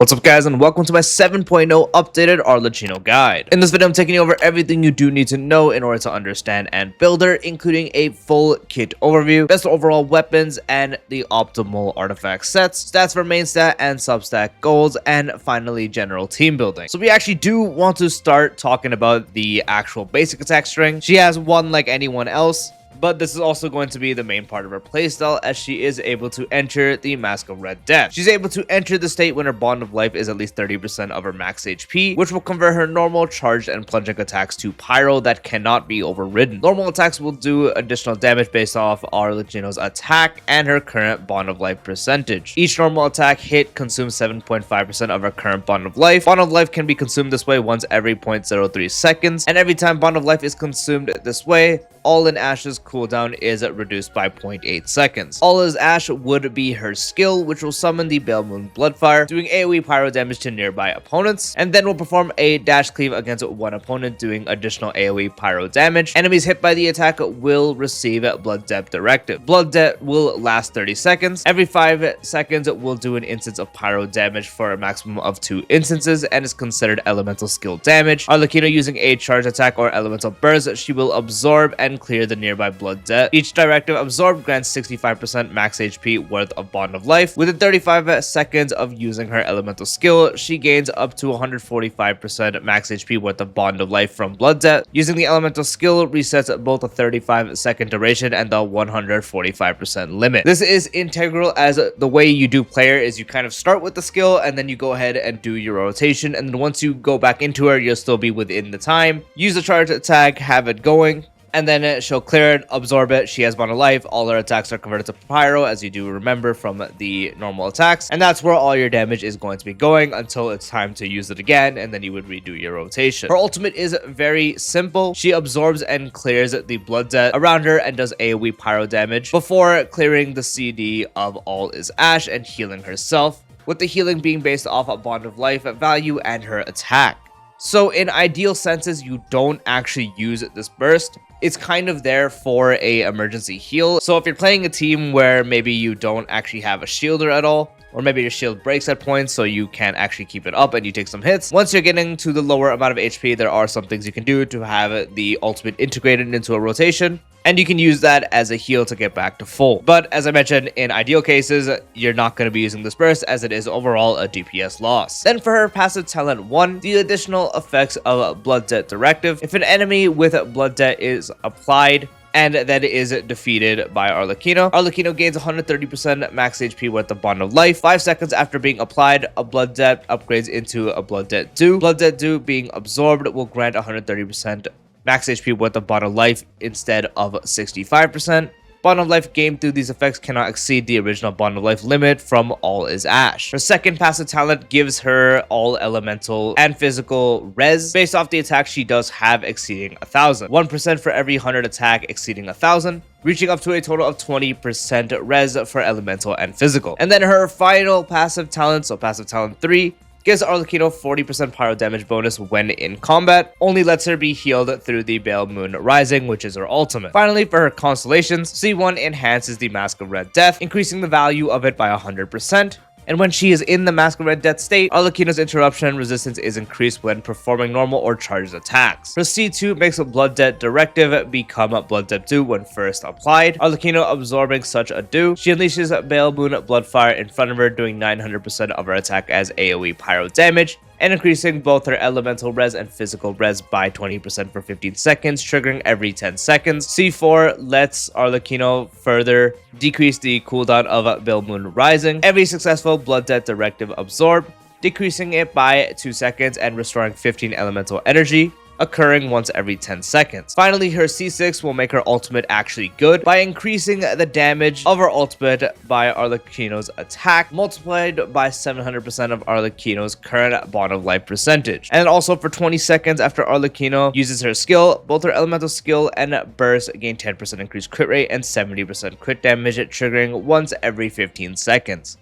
What's up guys, and welcome to my 7.0 updated Arlecchino guide. In this video I'm taking you over everything you do need to know in order to understand and build her, including a full kit overview, best overall weapons, and the optimal artifact sets, stats for main stat and substat goals, and finally general team building. So we actually do want to start talking about the actual basic attack string. She has one like anyone else, but this is also going to be the main part of her playstyle, as she is able to enter the Mask of Red Death. She's able to enter the state when her bond of life is at least 30% of her max HP, which will convert her normal, charged, and plunging attacks to pyro that cannot be overridden. Normal attacks will do additional damage based off Arlecchino's attack and her current bond of life percentage. Each normal attack hit consumes 7.5% of her current bond of life. Bond of life can be consumed this way once every 0.03 seconds, and every time bond of life is consumed this way, All in Ash's cooldown is reduced by 0.8 seconds. All is Ash would be her skill, which will summon the Pale Moon Bloodfire, doing AoE pyro damage to nearby opponents, and then will perform a dash cleave against one opponent, doing additional AoE pyro damage. Enemies hit by the attack will receive Blood Debt Directive. Blood Debt will last 30 seconds. Every 5 seconds it will do an instance of pyro damage for a maximum of 2 instances, and is considered elemental skill damage. Arlecchino using a charge attack or elemental burst, she will absorb and clear the nearby blood debt. Each directive absorbed grants 65% max HP worth of bond of life. Within 35 seconds of using her elemental skill, she gains up to 145% max HP worth of bond of life from blood debt. Using the elemental skill resets both a 35-second duration and the 145% limit. This is integral, as the way you do player is you kind of start with the skill and then you go ahead and do your rotation, and then once you go back into her, you'll still be within the time. Use the charge attack, have it going, and then she'll clear it, absorb it. She has bond of life. All her attacks are converted to pyro, as you do remember from the normal attacks, and that's where all your damage is going to be going until it's time to use it again, and then you would redo your rotation. Her ultimate is very simple. She absorbs and clears the blood debt around her and does AoE pyro damage before clearing the CD of All is Ash and healing herself, with the healing being based off a bond of life value and her attack. So in ideal senses, you don't actually use this burst. It's kind of there for a emergency heal. So if you're playing a team where maybe you don't actually have a shielder at all, or maybe your shield breaks at points so you can't actually keep it up and you take some hits, once you're getting to the lower amount of HP, there are some things you can do to have the ultimate integrated into a rotation, and you can use that as a heal to get back to full. But as I mentioned, in ideal cases, you're not going to be using this burst, as it is overall a DPS loss. Then for her passive talent 1, the additional effects of Blood Debt Directive. If an enemy with Blood Debt is applied and that is defeated by Arlecchino, Arlecchino gains 130% max HP worth of bond of life. 5 seconds after being applied, a blood debt upgrades into a blood debt due. Blood debt due being absorbed will grant 130% max HP worth of bond of life instead of 65%. Bond of life gained through these effects cannot exceed the original bond of life limit from All is Ash. Her second passive talent gives her all elemental and physical res based off the attack she does have exceeding 1000. 1% for every 100 attack exceeding 1000, reaching up to a total of 20% res for elemental and physical. And then her final passive talent, so passive talent 3, gives Arlecchino 40% pyro damage bonus when in combat, only lets her be healed through the Pale Moon Rising, which is her ultimate. Finally, for her constellations, C1 enhances the Mask of Red Death, increasing the value of it by 100%. And when she is in the Mask of Red Death state, Arlecchino's interruption resistance is increased when performing normal or charged attacks. Her C2 makes a Blood Debt Directive become a Blood Debt Due when first applied. Arlecchino absorbing such a due, she unleashes Pale Moon Bloodfire in front of her, doing 900% of her attack as AoE pyro damage, and increasing both her elemental res and physical res by 20% for 15 seconds, triggering every 10 seconds. C4 lets Arlecchino further decrease the cooldown of Pale Moon Rising. Every successful Blood Debt Directive absorbed, decreasing it by 2 seconds and restoring 15 elemental energy, occurring once every 10 seconds. Finally, her C6 will make her ultimate actually good by increasing the damage of her ultimate by Arlecchino's attack, multiplied by 700% of Arlecchino's current bond of life percentage. And also for 20 seconds after Arlecchino uses her skill, both her elemental skill and burst gain 10% increased crit rate and 70% crit damage, triggering once every 15 seconds.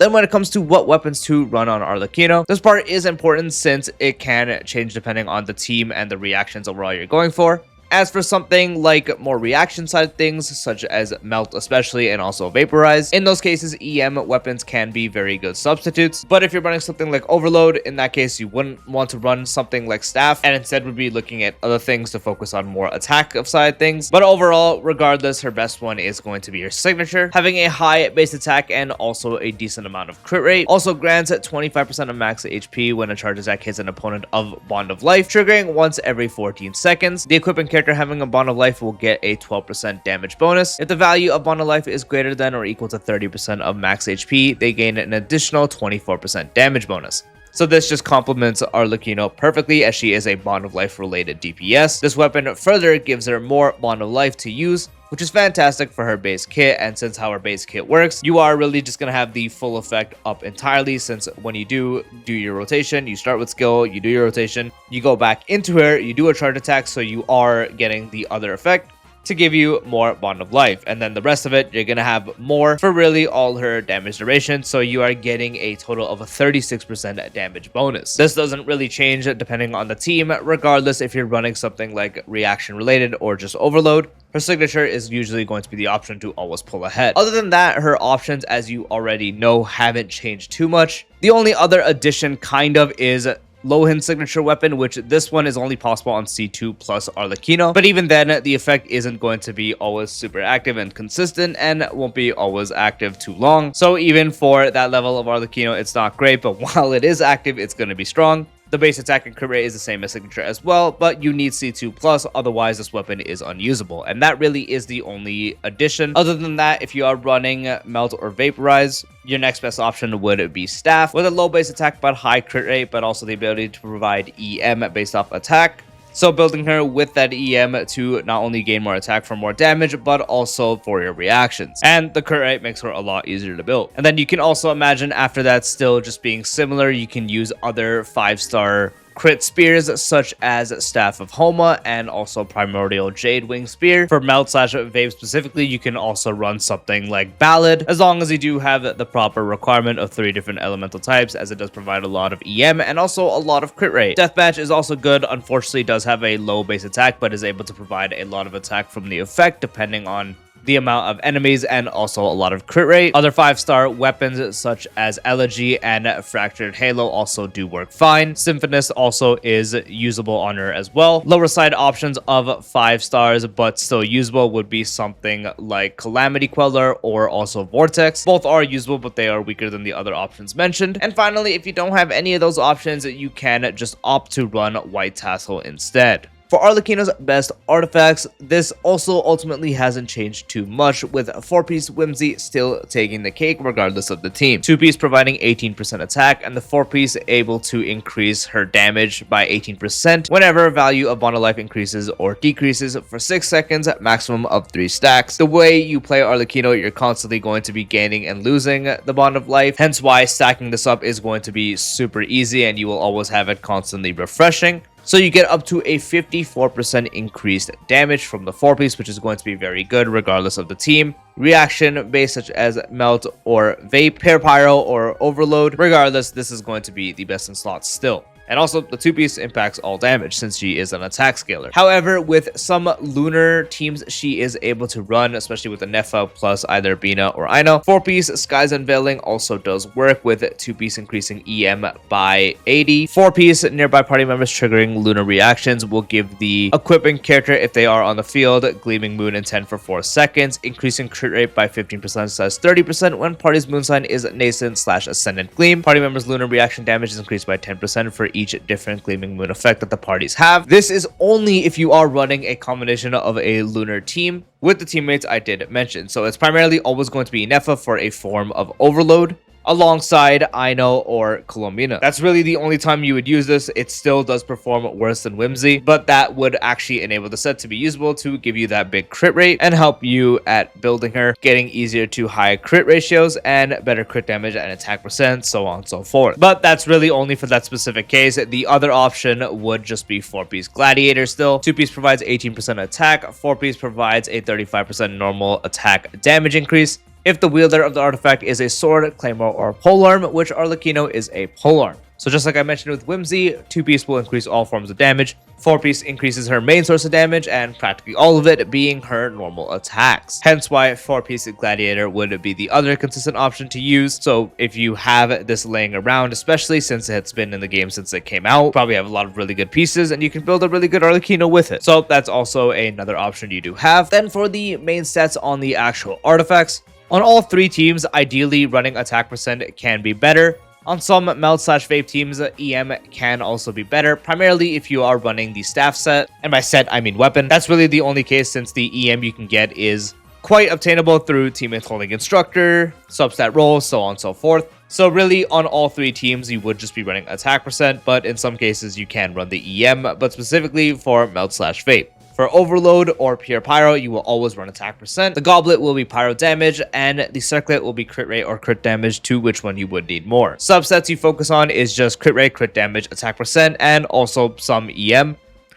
Then when it comes to what weapons to run on Arlecchino, this part is important since it can change depending on the team and the reactions overall you're going for. As for something like more reaction side of things, such as Melt especially, and also Vaporize, in those cases, EM weapons can be very good substitutes. But if you're running something like Overload, in that case, you wouldn't want to run something like Staff, and instead would be looking at other things to focus on more attack of side things. But overall, regardless, her best one is going to be your Signature, having a high base attack and also a decent amount of crit rate. Also grants 25% of max HP when a charge attack hits an opponent of Bond of Life, triggering once every 14 seconds. The equipping character having a Bond of Life will get a 12% damage bonus. If the value of Bond of Life is greater than or equal to 30% of max HP, they gain an additional 24% damage bonus. So this just complements Arlecchino perfectly, as she is a Bond of Life related DPS. This weapon further gives her more Bond of Life to use, which is fantastic for her base kit. And since how her base kit works, you are really just going to have the full effect up entirely, since when you do your rotation, you start with skill, you do your rotation, you go back into her, you do a charge attack, so you are getting the other effect to give you more Bond of Life, and then the rest of it you're gonna have more for really all her damage duration, so you are getting a total of a 36% damage bonus. This doesn't really change depending on the team, regardless if you're running something like reaction related or just Overload. Her Signature is usually going to be the option to always pull ahead. Other than that, her options, as you already know, haven't changed too much. The only other addition kind of is Lohin Signature weapon, which this one is only possible on C2 plus Arlecchino, but even then the effect isn't going to be always super active and consistent, and won't be always active too long. So even for that level of Arlecchino, it's not great, but while it is active, it's going to be strong. The base attack and crit rate is the same as Signature as well, but you need C2+, otherwise this weapon is unusable, and that really is the only addition. Other than that, if you are running Melt or Vaporize, your next best option would be Staff, with a low base attack but high crit rate, but also the ability to provide EM based off attack. So building her with that EM to not only gain more attack for more damage, but also for your reactions. And the crit rate makes her a lot easier to build. And then you can also imagine after that still just being similar, you can use other 5-star crit spears such as Staff of Homa and also Primordial Jade Wing Spear. For Melt / Vape specifically, you can also run something like Ballad, as long as you do have the proper requirement of 3 different elemental types, as it does provide a lot of EM and also a lot of crit rate. Deathmatch is also good. Unfortunately, does have a low base attack, but is able to provide a lot of attack from the effect depending on the amount of enemies and also a lot of crit rate. Other 5-star weapons such as Elegy and Fractured Halo also do work fine. Symphonist also is usable on her as well. Lower side options of 5 stars but still usable would be something like Calamity Queller or also Vortex. Both are usable, but they are weaker than the other options mentioned. And finally, if you don't have any of those options, you can just opt to run White Tassel instead. For Arlecchino's best artifacts, this also ultimately hasn't changed too much, with 4-piece Whimsy still taking the cake regardless of the team. 2-piece providing 18% attack, and the 4-piece able to increase her damage by 18% whenever value of Bond of Life increases or decreases for 6 seconds at maximum of 3 stacks. The way you play Arlecchino, you're constantly going to be gaining and losing the Bond of Life, hence why stacking this up is going to be super easy and you will always have it constantly refreshing. So you get up to a 54% increased damage from the 4-piece, which is going to be very good regardless of the team. Reaction based such as Melt or Vape, Pair Pyro or Overload, regardless, this is going to be the best in slots still. And also, the 2-piece impacts all damage since she is an attack scaler. However, with some lunar teams, she is able to run, especially with the Nefa plus either Bina or Ino. 4-piece Sky's Unveiling also does work, with 2-piece increasing EM by 80. 4-piece nearby party members triggering lunar reactions will give the equipping character, if they are on the field, Gleaming Moon intent for 4 seconds, increasing crit rate by 15%/30% when party's moon sign is nascent / ascendant gleam. Party members' lunar reaction damage is increased by 10% for each different Gleaming Moon effect that the parties have. This is only if you are running a combination of a lunar team with the teammates I did mention. So it's primarily always going to be Nefa for a form of Overload, alongside Ino or Colombina. That's really the only time you would use this. It still does perform worse than Whimsy, but that would actually enable the set to be usable to give you that big crit rate and help you at building her, getting easier to high crit ratios and better crit damage and attack percent, so on and so forth. But that's really only for that specific case. The other option would just be 4-piece Gladiator still. 2-piece provides 18% attack, 4-piece provides a 35% normal attack damage increase, if the wielder of the artifact is a sword, claymore, or polearm, which Arlecchino is a polearm. So just like I mentioned with Whimsy, 2-piece will increase all forms of damage, 4-piece increases her main source of damage, and practically all of it being her normal attacks. Hence why 4-piece Gladiator would be the other consistent option to use. So if you have this laying around, especially since it's been in the game since it came out, probably have a lot of really good pieces and you can build a really good Arlecchino with it. So that's also another option you do have. Then for the main stats on the actual artifacts, on all 3 teams, ideally running attack percent can be better. On some melt/vape teams, EM can also be better, primarily if you are running the staff set, and by set I mean weapon. That's really the only case since the EM you can get is quite obtainable through teammate holding instructor, substat roll, so on and so forth. So really on all 3 teams you would just be running attack percent, but in some cases you can run the EM, but specifically for melt/vape. For Overload or Pure Pyro, you will always run attack percent. The Goblet will be pyro damage, and the Circlet will be crit rate or crit damage, to which one you would need more. Subsets you focus on is just crit rate, crit damage, attack percent, and also some EM.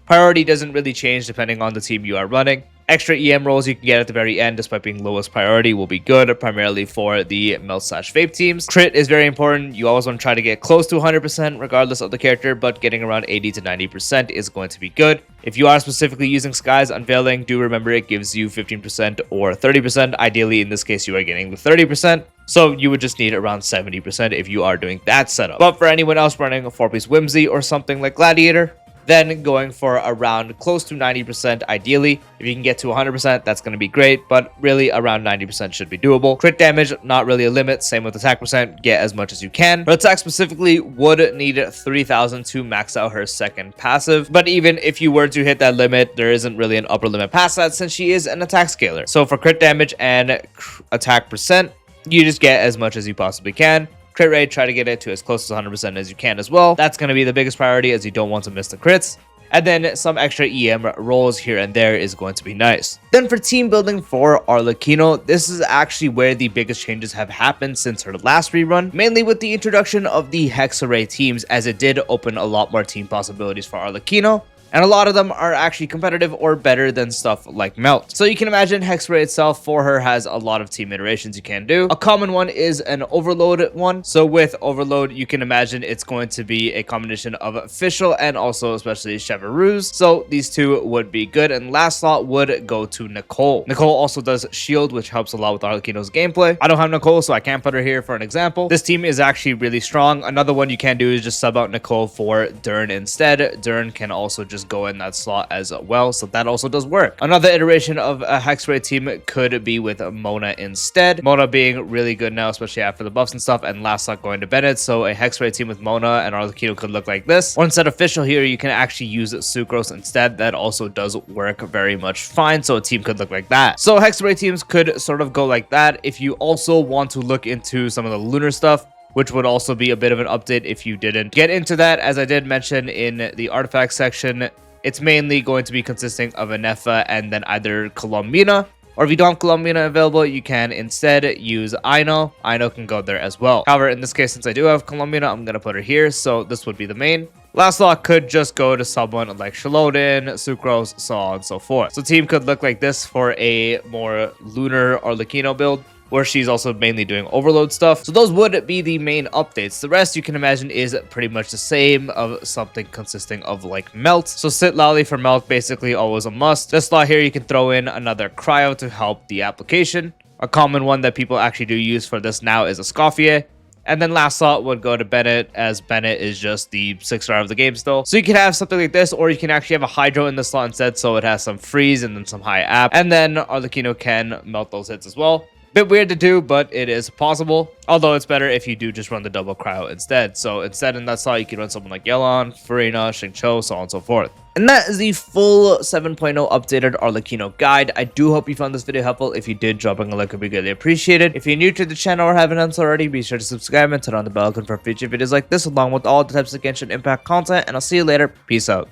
Priority doesn't really change depending on the team you are running. Extra EM rolls you can get at the very end, despite being lowest priority, will be good, primarily for the melt/vape teams. Crit is very important. You always want to try to get close to 100% regardless of the character, but getting around 80 to 90% is going to be good. If you are specifically using Sky's Unveiling, do remember it gives you 15% or 30%. Ideally, in this case, you are getting the 30%. So you would just need around 70% if you are doing that setup. But for anyone else running a 4-piece Whimsy or something like Gladiator, then going for around close to 90% ideally. If you can get to 100%, that's going to be great, but really around 90% should be doable. Crit damage, not really a limit. Same with attack percent, get as much as you can. But attack specifically would need 3,000 to max out her second passive. But even if you were to hit that limit, there isn't really an upper limit past that since she is an attack scaler. So for crit damage and attack percent, you just get as much as you possibly can. Crit rate, try to get it to as close to 100% as you can as well. That's going to be the biggest priority as you don't want to miss the crits. And then some extra EM rolls here and there is going to be nice. Then for team building for Arlecchino, this is actually where the biggest changes have happened since her last rerun, mainly with the introduction of the Hex Array teams, as it did open a lot more team possibilities for Arlecchino. And a lot of them are actually competitive or better than stuff like Melt. So you can imagine Hexray itself for her has a lot of team iterations you can do. A common one is an Overload one. So with Overload, you can imagine it's going to be a combination of Official and also especially Chevreuse. So these two would be good. And last slot would go to Nicole. Nicole also does Shield, which helps a lot with Arlecchino's gameplay. I don't have Nicole, so I can't put her here for an example. This team is actually really strong. Another one you can do is just sub out Nicole for Dern instead. Dern can also just go in that slot as well, so that also does work. Another iteration of a Hexray team could be with Mona instead. Mona being really good now, especially after the buffs and stuff, and last slot going to Bennett, so a Hexray team with Mona and Arlecchino could look like this. Or instead of Official here, you can actually use Sucrose instead. That also does work very much fine, so a team could look like that. So Hexray teams could sort of go like that. If you also want to look into some of the lunar stuff, which would also be a bit of an update if you didn't get into that. As I did mention in the artifact section, it's mainly going to be consisting of a Nefa and then either Colombina, or if you don't have Colombina available, you can instead use Aino. Aino can go there as well. However, in this case, since I do have Colombina, I'm going to put her here, so this would be the main. Last slot could just go to someone like Shalodin, Sucrose, so on and so forth. So team could look like this for a more lunar Arlecchino build, where she's also mainly doing Overload stuff. So those would be the main updates. The rest you can imagine is pretty much the same, of something consisting of like Melt. So Sit Lally for Melt, basically always a must. This slot here, you can throw in another Cryo to help the application. A common one that people actually do use for this now is a Scoffier. And then last slot would go to Bennett, as Bennett is just the 6-star of the game still. So you can have something like this, or you can actually have a Hydro in the slot instead, so it has some freeze and then some high app. And then Arlecchino can melt those hits as well. Bit weird to do, but it is possible. Although it's better if you do just run the double cryo instead. So instead in that slot, you can run someone like Yelan, Farina, Xingqiu, so on and so forth. And that is the full 7.0 updated Arlecchino guide. I do hope you found this video helpful. If you did, dropping a like would be greatly appreciated. If you're new to the channel or haven't done so already, be sure to subscribe and turn on the bell icon for future videos like this, along with all the types of Genshin Impact content. And I'll see you later. Peace out.